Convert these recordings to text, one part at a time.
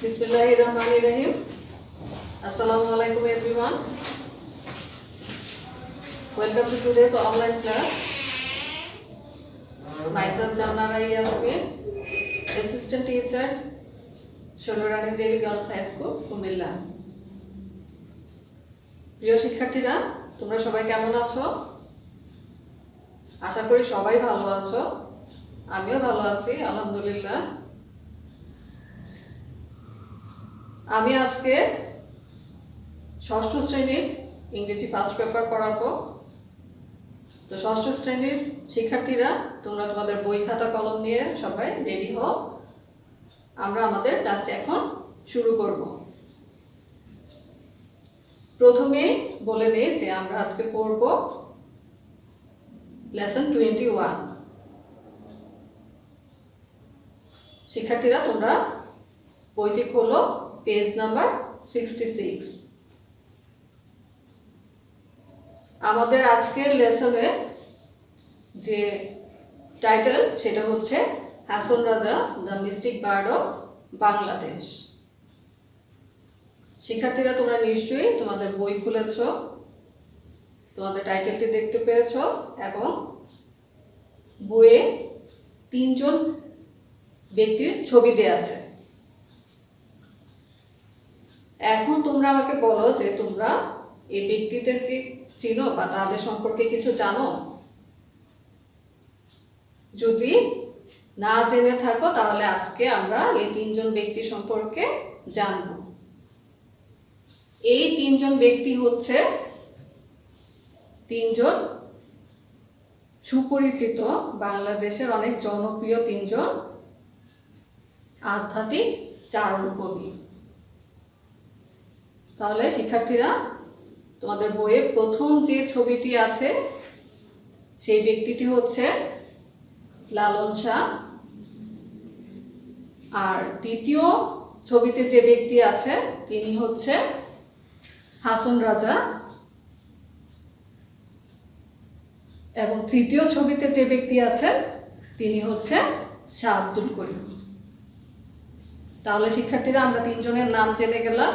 Bismillahirrahmanirrahim. Assalamualaikum everyone. Welcome to today's online class. Myself Janara Yasmin, Assistant Teacher, Sholorani Devi Girls High School, Kumilla. প্রিয় শিক্ষার্থীরা, তোমরা সবাই কেমন আছো? আশা করি সবাই ভালো আছো। আমিও ভালো আছি, আলহামদুলিল্লাহ। আমি আজকে ষষ্ঠ শ্রেণীর ইংরেজি ফার্স্ট পেপার পড়াবো। তো ষষ্ঠ শ্রেণীর শিক্ষার্থীরা, তোমরা তোমাদের বই খাতা কলম নিয়ে সবাই রেডি হও। আমরা আমাদের ক্লাসটি এখন শুরু করব। প্রথমে বলে নেই যে আমরা আজকে পড়ব লেসন 21। শিক্ষার্থীরা, তোমরা বইটি খোলো, পেজ নাম্বার 66। আমাদের আজকের লেসনে যে টাইটেল সেটা হচ্ছে Hason Raja the mystic bard of Bangladesh. শিক্ষার্থীরা, তোমরা নিশ্চয়ই তোমাদের বই খুলেছ, তোমাদের টাইটেলটি দেখতে পেয়েছ এবং বইয়ে 3 জন ব্যক্তির ছবি দেয়া আছে। এখন তোমরা আমাকে বলো যে তোমরা এই ব্যক্তিদেরকে চিনো বা তাদের সম্পর্কে কিছু জানো? যদি না জেনে থাকো তাহলে আজকে আমরা এই 3 জন ব্যক্তি সম্পর্কে জানব। এই 3 জন ব্যক্তি হচ্ছে 3 জন সুপরিচিত বাংলাদেশের অনেক জনপ্রিয় 3 জন আধ্যাত্মিক চারণ কবি। তাহলে শিক্ষার্থীরা, তোমাদের বইয়ে প্রথম যে ছবিটি আছে সেই ব্যক্তিটি হচ্ছে লালন শাহ, আর দ্বিতীয় ছবিতে যে ব্যক্তি আছে তিনি হচ্ছে হাসন রাজা, এবং তৃতীয় ছবিতে যে ব্যক্তি আছে তিনি হচ্ছে শাহ আব্দুল করিম। তাহলে শিক্ষার্থীরা, আমরা 3 জনের নাম জেনে গেলাম।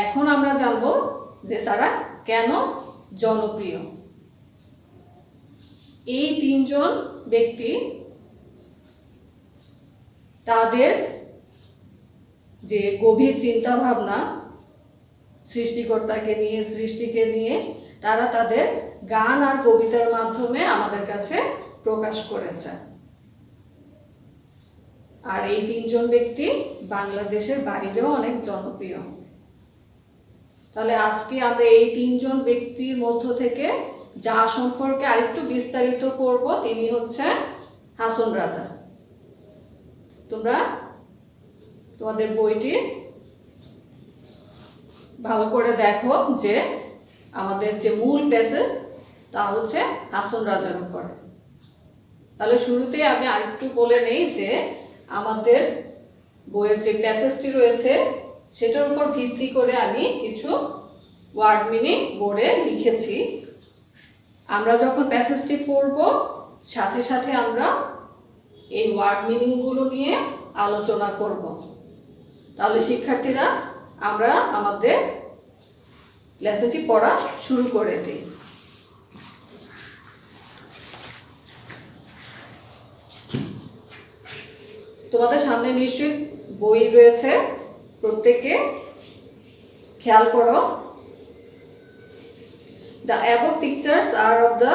এখন আমরা জানব যে তারা কেন জনপ্রিয়। এই 3 জন ব্যক্তি তাদের যে গভীর চিন্তা ভাবনা সৃষ্টিকর্তাকে নিয়ে, সৃষ্টিকে নিয়ে, তারা তাদের গান আর কবিতার মাধ্যমে আমাদের কাছে প্রকাশ করেছে। আর এই 3 জন ব্যক্তি বাংলাদেশের বাইরেও অনেক জনপ্রিয়। তাহলে আজকে আমরা এই 3 জন ব্যক্তির মধ্য থেকে যা সম্পর্কে আরেকটু বিস্তারিত করব তিনি হচ্ছে হাসন রাজা। তোমরা তোমাদের বইটি ভালো করে দেখো যে আমাদের যে মূল প্যাসেজ তা হচ্ছে হাসন রাজার উপরে। তাহলে শুরুতেই আমি আরেকটু বলে নেই যে আমাদের বইয়ের যে প্যাসেজটি রয়েছে সেটার উপর ভিত্তি করে আমি কিছু ওয়ার্ড মিনিং বোর্ডে লিখেছি। আমরা যখন প্যাসেজটি পড়ব সাথে সাথে আমরা এই ওয়ার্ড মিনিংগুলো নিয়ে আলোচনা করব। তাহলে শিক্ষার্থীরা, আমরা আমাদের লেসনটি পড়া শুরু করে দিই। তোমাদের সামনে নিশ্চয়ই বই রয়েছে, প্রত্যেকে খেয়াল করো। The above pictures are of the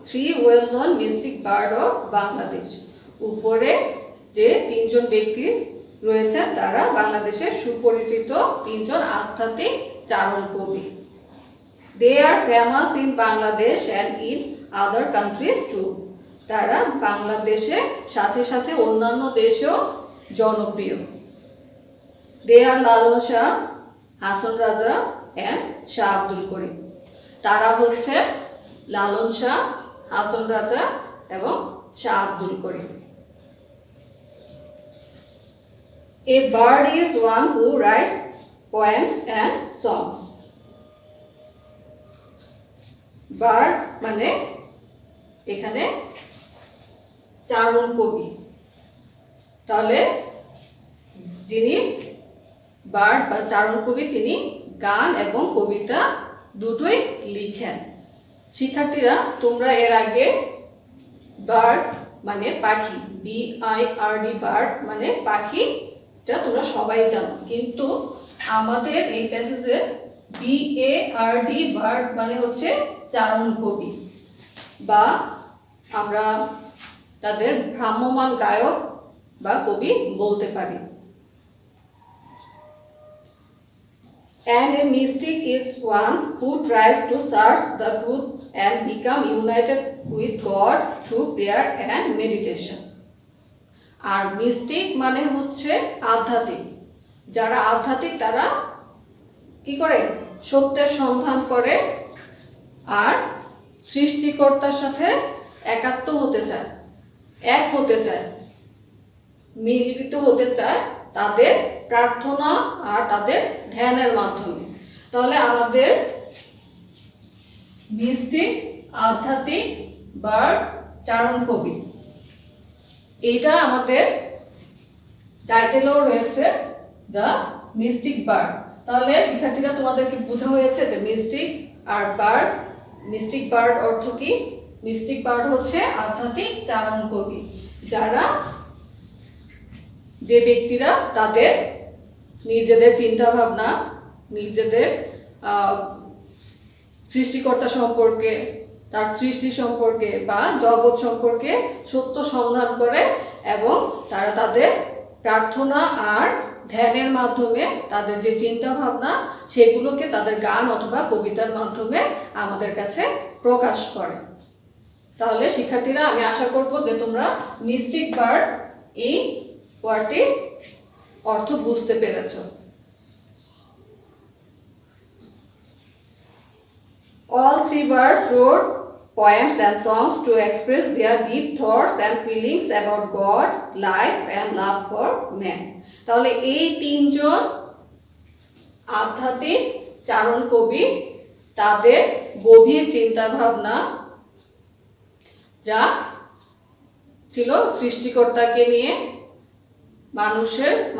3 well-known mystic bird of Bangladesh. উপরে যে 3 জন ব্যক্তি রয়েছে তারা বাংলাদেশের সুপরিচিত 3 জন আধ্যাত্মিক চারণ কবি। They are famous in Bangladesh and in other countries too. তারা বাংলাদেশে সাথে সাথে অন্যান্য দেশেও জনপ্রিয়। They are Lalon Shah, Hason Raja and Shah Abdul Karim. তারা হচ্ছে লালন শাহ, হাসন রাজা এবং Shah Abdul Karim. A bird is one who writes poems and songs. Bird মানে এখানে চারণ কবি। তাহলে যিনি বার্ড বা চারণ কবি, তিনি গান এবং কবিতা দুটোই লিখেন। শিক্ষার্থীরা, তোমরা এর আগে বার্ড মানে পাখি, BIRD বার্ড মানে পাখি, এটা তোমরা সবাই জানো, কিন্তু আমাদের এই প্যাসেজে BARD বার্ড মানে হচ্ছে চারণ কবি, বা আমরা তাদের ভ্রাম্যমান গায়ক বা কবি বলতে পারি। And a mystic is one who tries to search the truth and become united with God through prayer and meditation. আর মিস্টিক মানে হচ্ছে আধ্যাত্মিক। যারা আধ্যাত্মিক তারা কি করে? সত্যের সন্ধান করে আর সৃষ্টিকর্তার সাথে একাত্ম হতে চায়, এক হতে চায়, মিলিত হতে চায় তাদের প্রার্থনা আর তাদের ধ্যানের মাধ্যমে। তাহলে আমাদের মিস্টিক, আধ্যাত্মিক, বার্ড, চারণ কবি, এইটা আমাদের টাইটেলও রয়েছে, দ্য মিস্টিক বার্ড। তাহলে শিক্ষার্থীরা, তোমাদেরকে বোঝা হয়েছে যে মিস্টিক আর বার্ড। মিস্টিক বার্ড অর্থ কি? মিস্টিক বার্ড হচ্ছে আধ্যাত্মিক চারণ কবি, যারা যে ব্যক্তিরা তাদের নিজেদের চিন্তা ভাবনা, নিজেদের সৃষ্টিকর্তা সম্পর্কে, তার সৃষ্টি সম্পর্কে বা জগৎ সম্পর্কে সত্য সন্ধান করে এবং তারা তাদের প্রার্থনা আর ধ্যানের মাধ্যমে তাদের যে চিন্তা ভাবনা সেগুলোকে তাদের গান অথবা কবিতার মাধ্যমে আমাদের কাছে প্রকাশ করে। তাহলে শিক্ষার্থীরা, আমি আশা করব যে তোমরা মিস্টিক বার্ড এই ওয়ার্ডটির অর্থ বুঝতে পেরেছ। All three birds wrote poems and songs to express their deep thoughts and feelings about God, life and love for man. তাহলে এই তিনজন আধ্যাত্মিক চারণ কবি তাদের গভীর চিন্তা ভাবনা, যা ছিল সৃষ্টিকর্তাকে নিয়ে,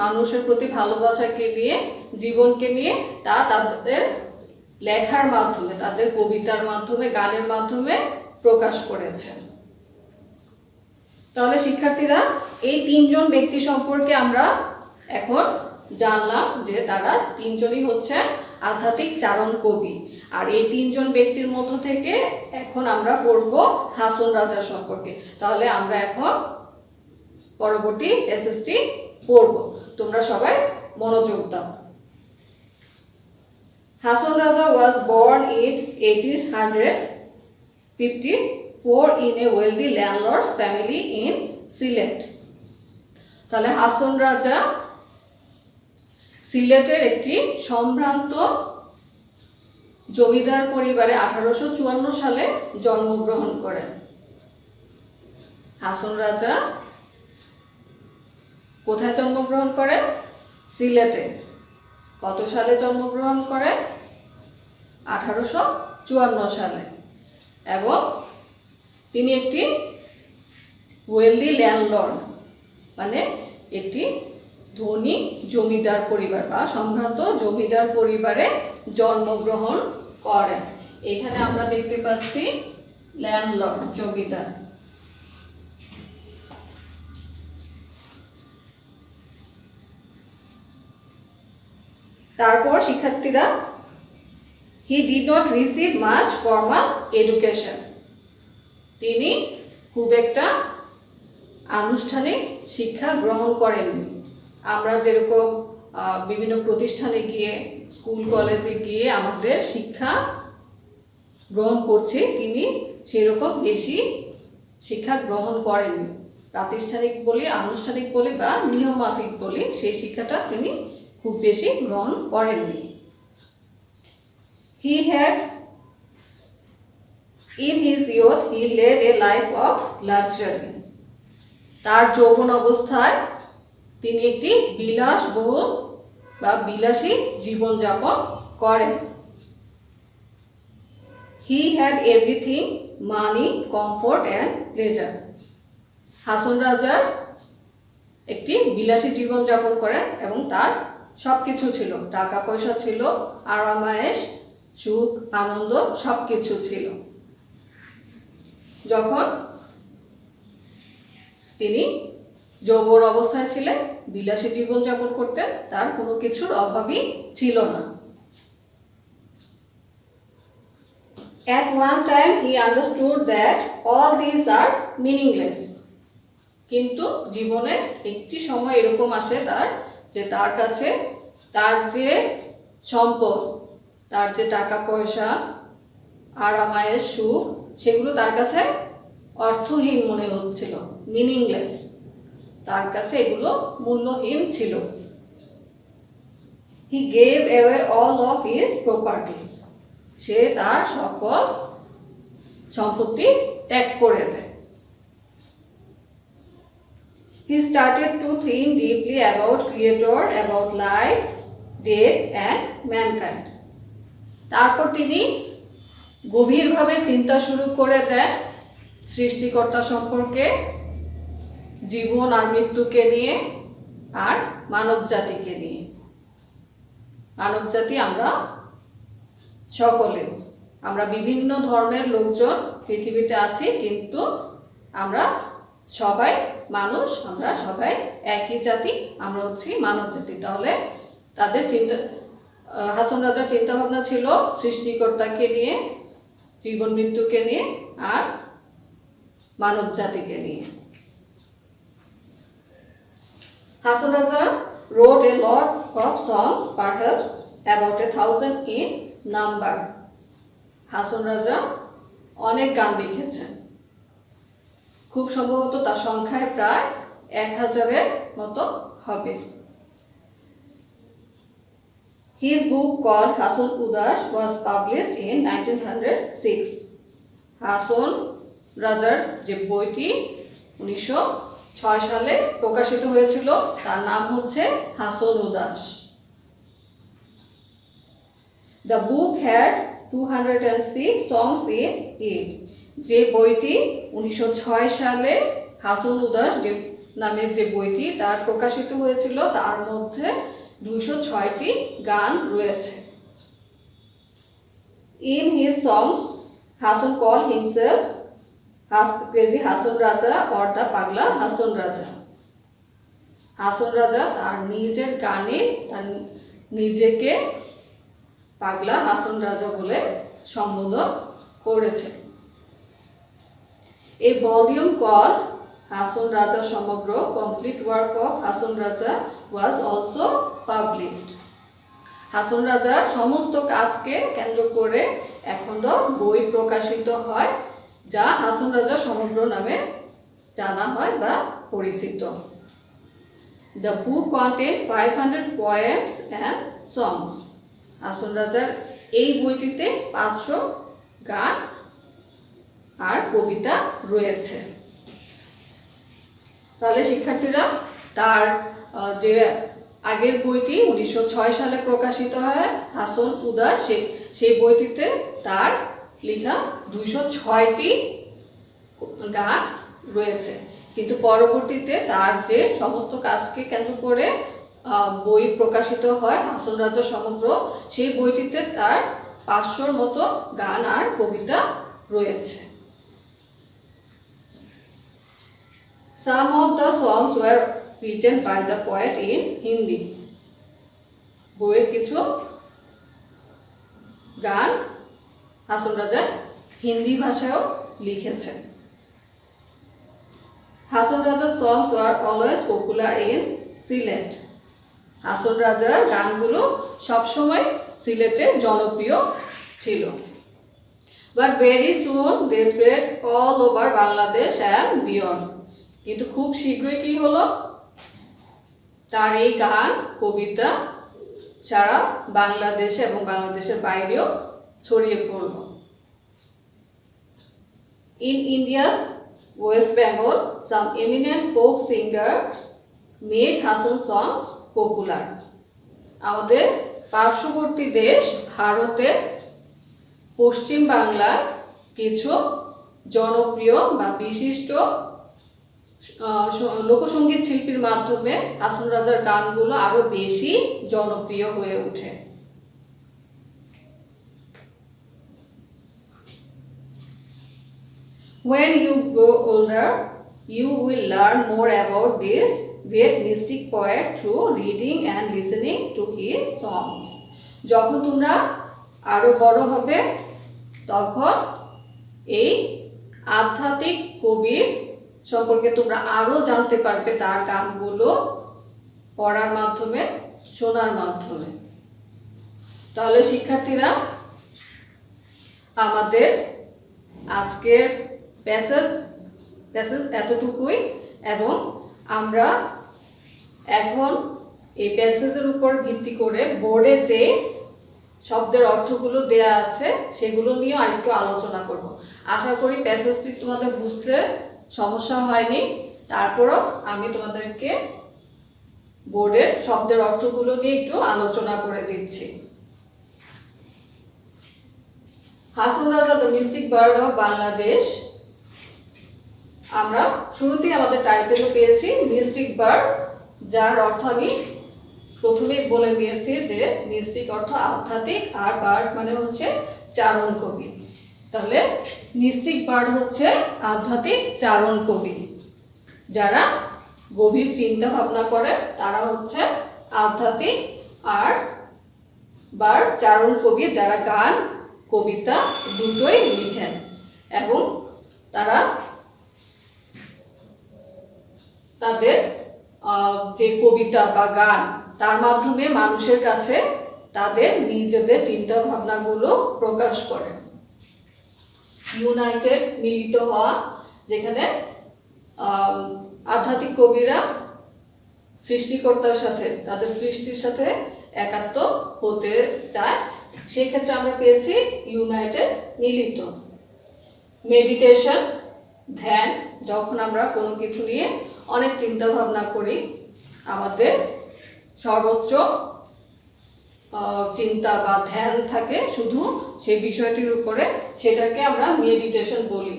মানুষের প্রতি ভালোবাসাকে নিয়ে, জীবনকে নিয়ে, তা তাদের লেখার মাধ্যমে, তাদের কবিতার মাধ্যমে, গানের মাধ্যমে প্রকাশ করেছেন। তাহলে শিক্ষার্থীরা, এই তিনজন ব্যক্তি সম্পর্কে আমরা এখন জানলাম যে তারা তিনজনই হচ্ছে আধ্যাত্মিক চারণ কবি। আর এই তিনজন ব্যক্তির মধ্য থেকে এখন আমরা পড়ব হাসন রাজার সম্পর্কে। তাহলে আমরা এখন পরবর্তী এসএসটি পড়ব। তোমরা সবাই মনোযোগ দাও। Hasan Raja was born in 1854 in a wealthy landlord's family in Sylhet. তাহলে হাসন রাজা সিলেটের একটি সম্ভ্রান্ত জমিদার পরিবারে 1854 সালে জন্মগ্রহণ করেন। হাসন রাজা কোথায় জন্মগ্রহণ করেন? সিলেটে। কত সালে জন্মগ্রহণ করেন? 1854 সালে। এবং তিনি একটি ওয়েলদি ল্যান্ডলর্ড মানে একটি ধনী জমিদার পরিবার বা সম্ভ্রান্ত জমিদার পরিবারে জন্মগ্রহণ করেন। এখানে আমরা দেখতে পাচ্ছি ল্যান্ডলর্ড, জমিদার। তারপর শিক্ষার্থীরা, he did not receive much formal education. তিনি খুব একটা আনুষ্ঠানিক শিক্ষা গ্রহণ করেননি। আমরা যেরকম বিভিন্ন প্রতিষ্ঠানে গিয়ে, স্কুল কলেজে গিয়ে আমাদের শিক্ষা গ্রহণ করছি, তিনি সেরকম বেশি শিক্ষা গ্রহণ করেননি। প্রাতিষ্ঠানিক বলি, আনুষ্ঠানিক বলি বা নিয়মমাফিক বলি, সেই শিক্ষাটা তিনি খুব বেশি গ্রহণ করেননি। He had in his youth he led a life of luxury. তার যৌবন অবস্থায় তিনি একটি বিলাসবহুল বা বিলাসী জীবনযাপন করেন। He had everything: money, comfort and pleasure. Hason রাজার একটি বিলাসী জীবনযাপন করেন এবং তার সব কিছু ছিল, টাকা পয়সা ছিল, আরামায়েশ, সুখ, আনন্দ সব কিছু ছিল। যখন তিনি যৌবন অবস্থায় ছিলেন, বিলাসী জীবনযাপন করতেন, তার কোনো কিছুর অভাবই ছিল না। At one time he understood that all these are meaningless. কিন্তু জীবনে একটি সময় এরকম আসে তার, যে তার কাছে তার যে সম্পদ, তার যে টাকা পয়সা, আরামায়েশ, সুখ, সেগুলো তার কাছে অর্থহীন মনে হচ্ছিল, মিনিংলেস। তার কাছে এগুলো মূল্যহীন ছিল। He gave away all of his properties. সে তার সকল সম্পত্তি ত্যাগ করে দেয়। He started to think deeply about Creator, about life, death and mankind. তারপর তিনি গভীরভাবে চিন্তা শুরু করে দেন সৃষ্টিকর্তা সম্পর্কে, জীবন আর মৃত্যুকে নিয়ে, আর মানব জাতিকে নিয়ে। মানব জাতি আমরা সকলে, আমরা বিভিন্ন ধর্মের লোকজন পৃথিবীতে আছি, কিন্তু আমরা সবাই মানুষ, আমরা সবাই একই জাতি, আমরা হচ্ছি মানব জাতি। তাহলে তাদের হাসন রাজার চিন্তা ভাবনা ছিল সৃষ্টিকর্তাকে নিয়ে, জীবন মৃত্যুকে নিয়ে, আর মানব জাতিকে নিয়ে। Hason Raja wrote a lot of songs, perhaps about 1000 in number. Hason Raja অনেক গান লিখেছেন, খুব সম্ভবত তার সংখ্যায় প্রায় 1000-এর মতো হবে। His book called Hasan Udas was published in 1906. Hason রাজার যে বইটি 1906 সালে প্রকাশিত হয়েছিল, তার নাম হচ্ছে হাসন উদাস। The book had 206 songs in it. যে বইটি 1906 সালে হাসন উদাস যে নামের যে বইটি তার প্রকাশিত হয়েছিল, তার মধ্যে 206টি গান রয়েছে। In his songs, Hasan called himself Crazy Hasan Raja or the Pagla Hasan Raja. Hason Raja তার নিজের গানে তার নিজেকে পাগলা হাসন রাজা বলে সম্বোধন করেছে। A volume called Hasan Raja সমগ্র, complete work of Hasan Raja was also published. Hason রাজার সমস্ত কাজকে কেন্দ্র করে এখনো বই প্রকাশিত হয়, যা হাসন রাজা সমগ্র নামে জানা হয় বা পরিচিত। The book contained 500 poems and songs. Hason রাজার এই বইটিতে 500 গান আর কবিতা রয়েছে। তাহলে শিক্ষার্থীরা, তার যে আগের বইটি 1906 সালে প্রকাশিত হয় হাসন উদাস, সেই বইটিতে তার লেখা 206টি গান রয়েছে, কিন্তু পরবর্তীতে তার যে সমস্ত কাজকে কেন্দ্র করে বই প্রকাশিত হয় হাসন রাজা সমগ্র, সেই বইটিতে তার 500-র মতো গান আর কবিতা রয়েছে। Some of the songs were written by the poet in Hindi. বইয়ের কিছু গান হাসন রাজা হিন্দি ভাষায়ও লিখেছেন। হাসন রাজার songs were always popular in Sylhet. Hason রাজার গানগুলো সবসময় সিলেটে জনপ্রিয় ছিল। But very soon they spread all over Bangladesh and beyond. কিন্তু খুব শীঘ্রই কি হলো, তার এই গান কবিতা সারা বাংলাদেশে এবং বাংলাদেশের বাইরেও ছড়িয়ে পড়ল। In India's West Bengal, some eminent folk singers made Hasan songs popular. আমাদের পার্শ্ববর্তী দেশ ভারতের পশ্চিম বাংলার কিছু জনপ্রিয় বা বিশিষ্ট লোকসঙ্গীত শিল্পীর মাধ্যমে হাসন রাজার গানগুলো আরো বেশি জনপ্রিয় হয়ে ওঠে। When you grow older, you will learn more about this great mystic poet through reading and listening to his songs. যখন তোমরা আরো বড় হবে তখন এই আধ্যাত্মিক কবির সম্পর্কে তোমরা আরো জানতে পারবে তার গানগুলো পড়ার মাধ্যমে, শোনার মাধ্যমে। তাহলে শিক্ষার্থীরা, আমাদের আজকের প্যাসেজ এতটুকুই, এবং আমরা এখন এই প্যাসেজের উপর ভিত্তি করে বোর্ডে যে শব্দের অর্থগুলো দেয়া আছে সেগুলো নিয়ে আরেকটু আলোচনা করব। আশা করি প্যাসেজটি তোমাদের বুঝতে সমস্যা হয়নি। তারপরও আমি তোমাদেরকে বোর্ডের শব্দের অর্থগুলো নিয়ে একটু আলোচনা করে দিচ্ছি। Hason Raja the mystic bard of Bangladesh. আমরা শুরুতেই আমাদের টাইটেলে পেয়েছি মিস্টিক বার্ড, যার অর্থ আমি প্রথমেই বলে দিয়েছি যে মিস্টিক অর্থ আধ্যাত্মিক, আর বার্ড মানে হচ্ছে চারণ কবি। তাহলে মিস্টিক বার্ড হচ্ছে আধ্যাত্মিক চারণ কবি। যারা গভীর চিন্তা ভাবনা করে তারা হচ্ছে আধ্যাত্মিক, আর বার্ড চারণ কবি যারা গান কবিতা দুটোই লিখেন, এবং তারা তাদের যে কবিতা বা গান তার মাধ্যমে মানুষের কাছে তাদের নিজেদের চিন্তা ভাবনাগুলো প্রকাশ করে। ইউনাইটেড, মিলিত হওয়া, যেখানে আধ্যাত্মিক কবিরা সৃষ্টিকর্তার সাথে, তাদের সৃষ্টির সাথে একাত্ম হতে চায়, সেই ক্ষেত্রে আমরা পেয়েছি ইউনাইটেড, মিলিত। মেডিটেশন, ধ্যান, যখন আমরা কোনো কিছু নিয়ে অনেক চিন্তা ভাবনা করি, আমাদের সর্বোচ্চ চিন্তা বা ধ্যান থাকে শুধু সেই বিষয়টির উপরে, সেটাকে আমরা মেডিটেশন বলি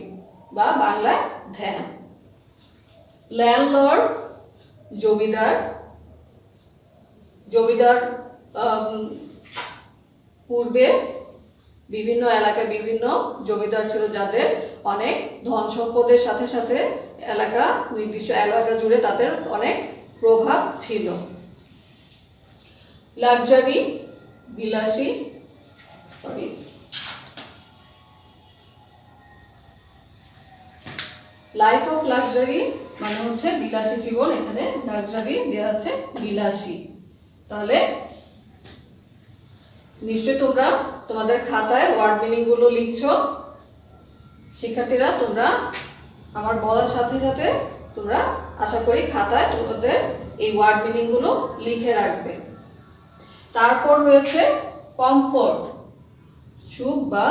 বা বাংলায় ধ্যান। ল্যান্ডলর্ড, জমিদার। জমিদার পূর্বে বিভিন্ন এলাকায় বিভিন্ন জমিদার ছিল, যাদের অনেক ধন সম্পদের সাথে সাথে এলাকা, নির্দিষ্ট এলাকা জুড়ে তাদের অনেক প্রভাব ছিল। লাক্সারি, বিলাসী, লাইফ অফ লাক্সারি মানে হচ্ছে বিলাসী জীবন, এখানে লাক্সারি দেওয়া আছে বিলাসী। তাহলে নিশ্চয়ই তোমরা তোমাদের খাতায় ওয়ার্ড মিনিং গুলো লিখছো। শিক্ষার্থীরা, তোমরা আমার বলার সাথে সাথে তোমরা আশা করি খাতায় তোমাদের এই ওয়ার্ড মিনিং গুলো লিখে রাখবে। তারপর রয়েছে কমফোর্ট, সুখ বা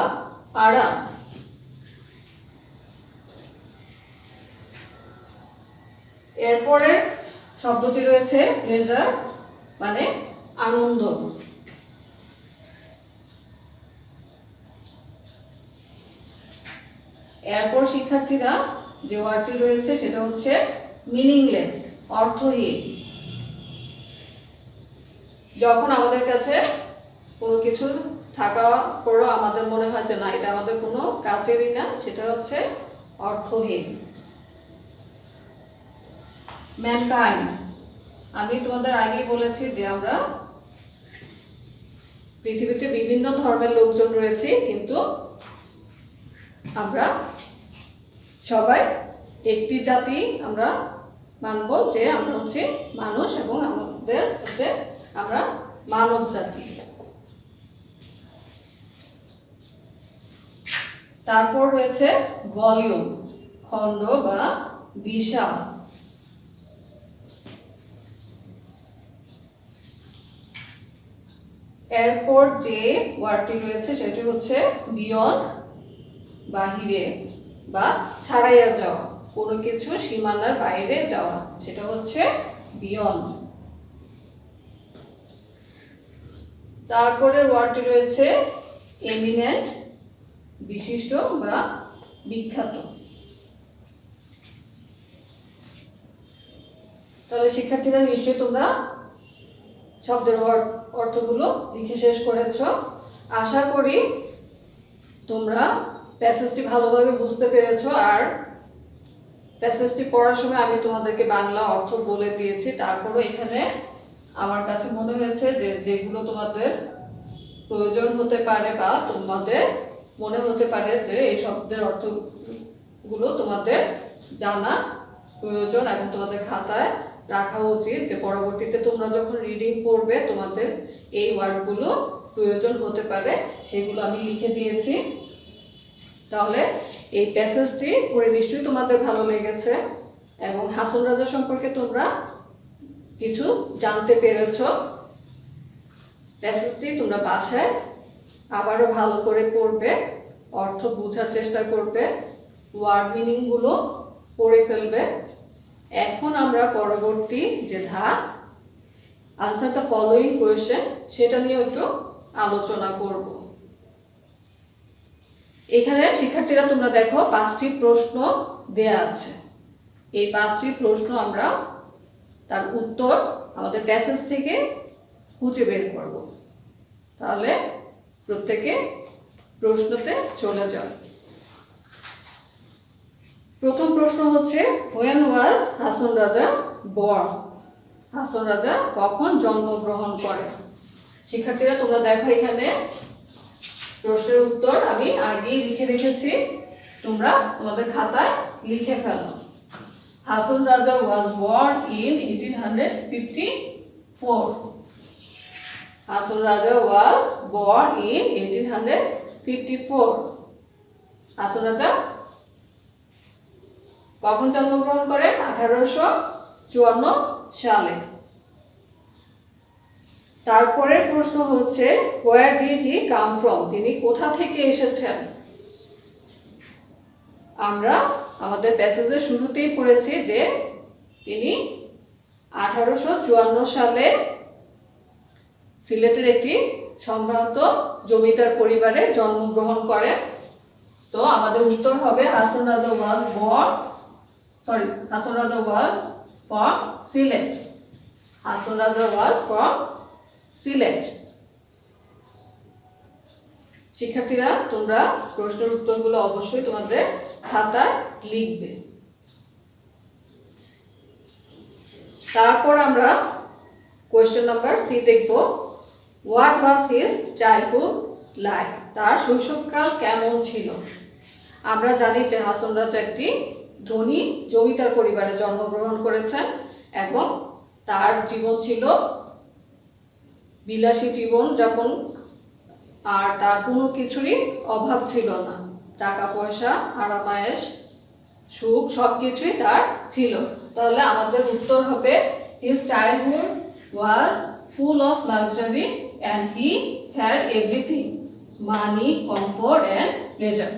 আরাম। এরপরের শব্দটি রয়েছে প্লেজার, মানে আনন্দ। এরপর শিক্ষার্থীরা যে ওয়ার্ডটি রয়েছে সেটা হচ্ছে মিনিংলেস, অর্থহীন। যখন আমাদের কাছে কোনো কিছু থাকা পরও আমাদের মনে হয় যে না, এটা আমাদের কোনো কাজেরই না, সেটা হচ্ছে অর্থহীন। ম্যানকাইন্ড, আমি তোমাদের আগেই বলেছি যে আমরা পৃথিবীতে বিভিন্ন ধর্মের লোকজন রয়েছে, কিন্তু আমরা সবাই একটি জাতি আমরা মানব, যে আমরা হচ্ছে মানুষ, এবং আমাদের হচ্ছে আমরা মানব জাতি। তারপর রয়েছে ভলিউম, খণ্ড বা বিশাল। এরপর যে ওয়ার্ডটি রয়েছে সেটি হচ্ছে বিয়ন্ড, বাহিরে বা ছাড়াইয়া যাওয়া, কোনো কিছু সীমানার বাইরে যাওয়া, সেটা হচ্ছে বিয়ন্ড। তারপরে ওয়ার্ডটি রয়েছে এমিনেন্ট, বিশিষ্ট বা বিখ্যাত। তাহলে শিক্ষার্থীরা নিশ্চয়ই তোমরা শব্দের অর্থগুলো লিখে শেষ করেছো। আশা করি তোমরা প্যাসেজটি ভালোভাবে বুঝতে পেরেছো। আর প্যাসেজটি পড়ার সময় আমি তোমাদেরকে বাংলা অর্থ বলে দিয়েছি, তারপরও এখানে আমার কাছে মনে হয়েছে যে যেগুলো তোমাদের প্রয়োজন হতে পারে বা তোমাদের মনে হতে পারে যে এই শব্দের অর্থগুলো তোমাদের জানা প্রয়োজন এবং তোমাদের খাতায় রাখা উচিত, যে পরবর্তীতে তোমরা যখন রিডিং পড়বে তোমাদের এই ওয়ার্ডগুলো প্রয়োজন হতে পারে, সেগুলো আমি লিখে দিয়েছি। তাহলে এই প্যাসেজটি পড়ে নিশ্চয়ই তোমাদের ভালো লেগেছে এবং হাসন রাজা সম্পর্কে তোমরা কিছু জানতে পেরেছ। প্যাসেজটি তোমরা বাসায় আবারও ভালো করে পড়বে, অর্থ বোঝার চেষ্টা করবে, ওয়ার্ড মিনিংগুলো পড়ে ফেলবে। এখন আমরা পরবর্তী যে ধাপ আনসার দ্য ফলোইং কোয়েশ্চেন সেটা নিয়ে একটু আলোচনা করব। এখানে শিক্ষার্থীরা তোমরা দেখো 5টি প্রশ্ন দেয়া আছে। এই 5টি প্রশ্ন আমরা তার উত্তর আমাদের প্যাসেজ থেকে খুঁজে বের করব। তাহলে প্রত্যেকে প্রশ্নতে চলে যাও। প্রথম প্রশ্ন হচ্ছে when was Hason Raja born? Hason Raja কখন জন্মগ্রহণ করে? শিক্ষার্থীরা তোমরা দেখো এখানে প্রশ্নের উত্তর আমি আগেই লিখে রেখেছি, তোমরা তোমাদের খাতায় লিখে ফেলো। Hason Raja was born in 1854. Hason Raja was born in 1854. Hason Raja কখন জন্মগ্রহণ করেন? 1854 সালে। তারপরের প্রশ্ন হচ্ছে where did he come from? তিনি কোথা থেকে এসেছেন? আমরা আমাদের প্যাসেজের শুরুতেই পড়েছি যে তিনি 1854 সালে সিলেটের একটি সম্ভ্রান্ত জমিদার পরিবারে জন্মগ্রহণ করেন। তো আমাদের উত্তর হবে Hason Raja was from Sylhet. Hason Raja was from Sylhet. শিক্ষার্থীরা তোমরা প্রশ্নের উত্তরগুলো অবশ্যই তোমাদের খাতায় লিখবে। তারপর আমরা কোয়েশ্চেন নাম্বার সি দেখব। What was his childhood like? তার শৈশবকাল কেমন ছিল? আমরা জানি যে হাসন রাজা একটি ধনী জমিদার পরিবারে জন্মগ্রহণ করেছেন এবং তার জীবন ছিল বিলাসী জীবন যাপন, আর তার কোনো কিছুরই অভাব ছিল না। টাকা পয়সা, আরামায়েশ, সুখ সবকিছুই তার ছিল। তাহলে আমাদের উত্তর হবে his childhood was full of luxury and he had everything, money, comfort and pleasure.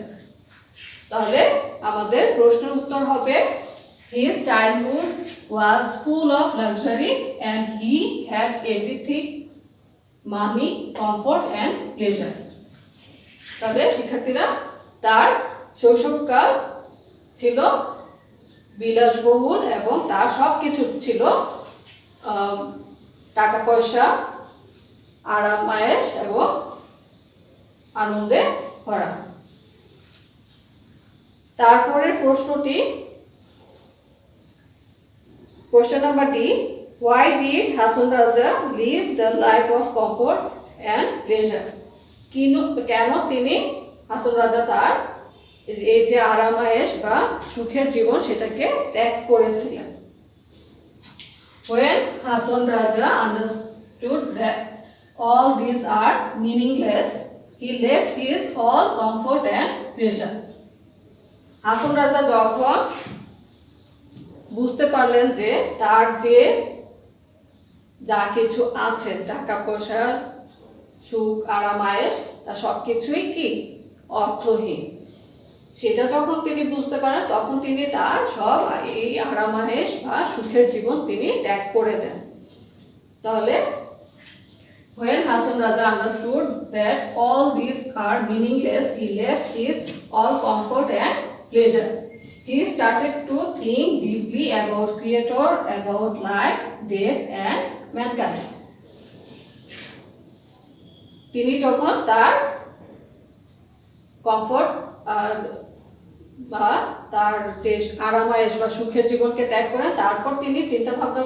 তাহলে আমাদের প্রশ্নের উত্তর হবে his childhood was full of luxury and he had everything, money, comfort and pleasure. তবে শিক্ষার্থীরা তার শৈশবকাল ছিল বিলাসবহুল এবং তার সব কিছু ছিল টাকা পয়সা, আরামায়েশ এবং আনন্দে ভরা। তারপরের প্রশ্নটি question number D, why did Hason Raja live the life of comfort and pleasure? কেন তিনি হাসন রাজা তার এই যে আরামায়েশ বা সুখের জীবন সেটাকে ত্যাগ করেছিলেন? When Hasan Raja understood that all these are meaningless, he left his all comfort and pleasure. Hason Raja যখন বুঝতে পারলেন যে তার যে যা কিছু আছে, টাকা পয়সা, সুখ, আরামায়েশ, তা সবকিছুই কি অর্থহীন, সেটা যখন তিনি বুঝতে পারেন তখন তিনি তার সব এই আরামায়েশ বা সুখের জীবন তিনি ত্যাগ করে দেন। তাহলে when Hasan Raja understood that all these are meaningless, he left his all comfort and pleasure. He started to think deeply about Creator, about life, death, and mankind. তিনি যখন তার কমফর্ট বা তার যে আরামায়েশ বা সুখের জীবনকে ত্যাগ করেন, তারপর তিনি চিন্তা ভাবনা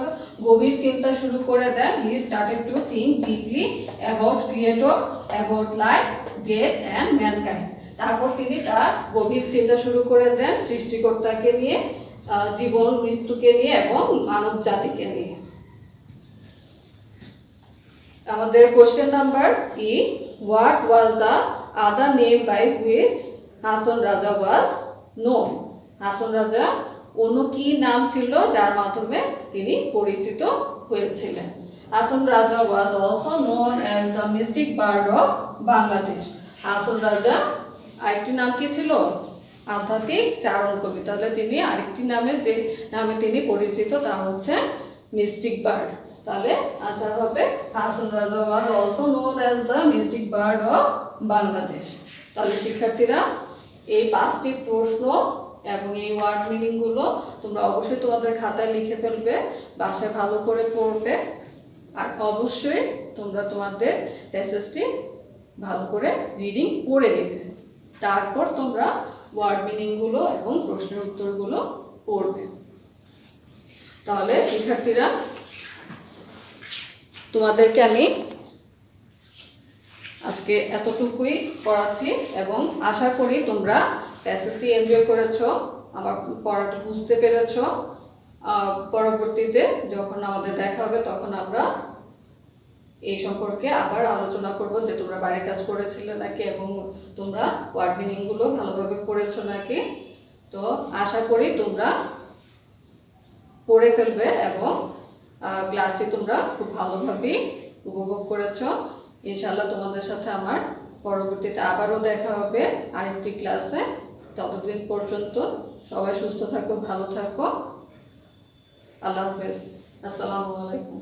গভীর চিন্তা শুরু করে দেন। He started to think deeply about creator, about life, death and mankind. তারপর তিনি তার গভীর চিন্তা শুরু করে দেন সৃষ্টিকর্তাকে নিয়ে, জীবন মৃত্যুকে নিয়ে এবং মানব জাতিকে নিয়ে। আমাদের question number E, what was the other name by which Hason Raja was known? Hason Raja অন্য কি নাম ছিল যার মাধ্যমে তিনি পরিচিত হয়েছিলেন? Hason Raja was also known as the mystic bard of Bangladesh. Hason Raja আরেকটি নাম কি ছিল? আধ্যাত্মিক চারণ কবি। তাহলে তিনি আরেকটি নামে যে নামে তিনি পরিচিত তা হচ্ছে মিস্টিক বার্ড। তাহলে আনসার হবে Hason Raja was also known as the mystic bard of Bangladesh. তাহলে শিক্ষার্থীরা এই 5টি প্রশ্ন এবং এই ওয়ার্ড মিনিংগুলো তোমরা অবশ্যই তোমাদের খাতায় লিখে ফেলবে, বাসায় ভালো করে পড়বে, আর অবশ্যই তোমরা তোমাদের প্যাসেজটি ভালো করে রিডিং পড়ে নেবে। তারপর তোমরা ওয়ার্ড মিনিংগুলো এবং প্রশ্নের উত্তরগুলো পড়বে। তাহলে শিক্ষার্থীরা তোমাদেরকে আমি আজকে এতটুকুই পড়াচ্ছি এবং আশা করি তোমরা প্যাসেজটি এনজয় করেছো, আমার পড়াটা বুঝতে পেরেছো। পরবর্তীতে যখন আমাদের দেখা হবে তখন আমরা এই সম্পর্কে আবার আলোচনা করব যে তোমরা বাড়ির কাজ করেছিলে নাকি এবং তোমরা ওয়ার্ড মিনিংগুলো ভালোভাবে পড়েছো নাকি। তো আশা করি তোমরা পড়ে ফেলবে এবং ক্লাসে তোমরা খুব ভালোভাবেই উপভোগ করেছো। ইনশাআল্লাহ তোমাদের সাথে আমার পরবর্তীতে আবারও দেখা হবে আরেকটি ক্লাসে। ততদিন পর্যন্ত সবাই সুস্থ থাকো, ভালো থাকো। আল্লাহ হাফেজ। আসসালামু আলাইকুম।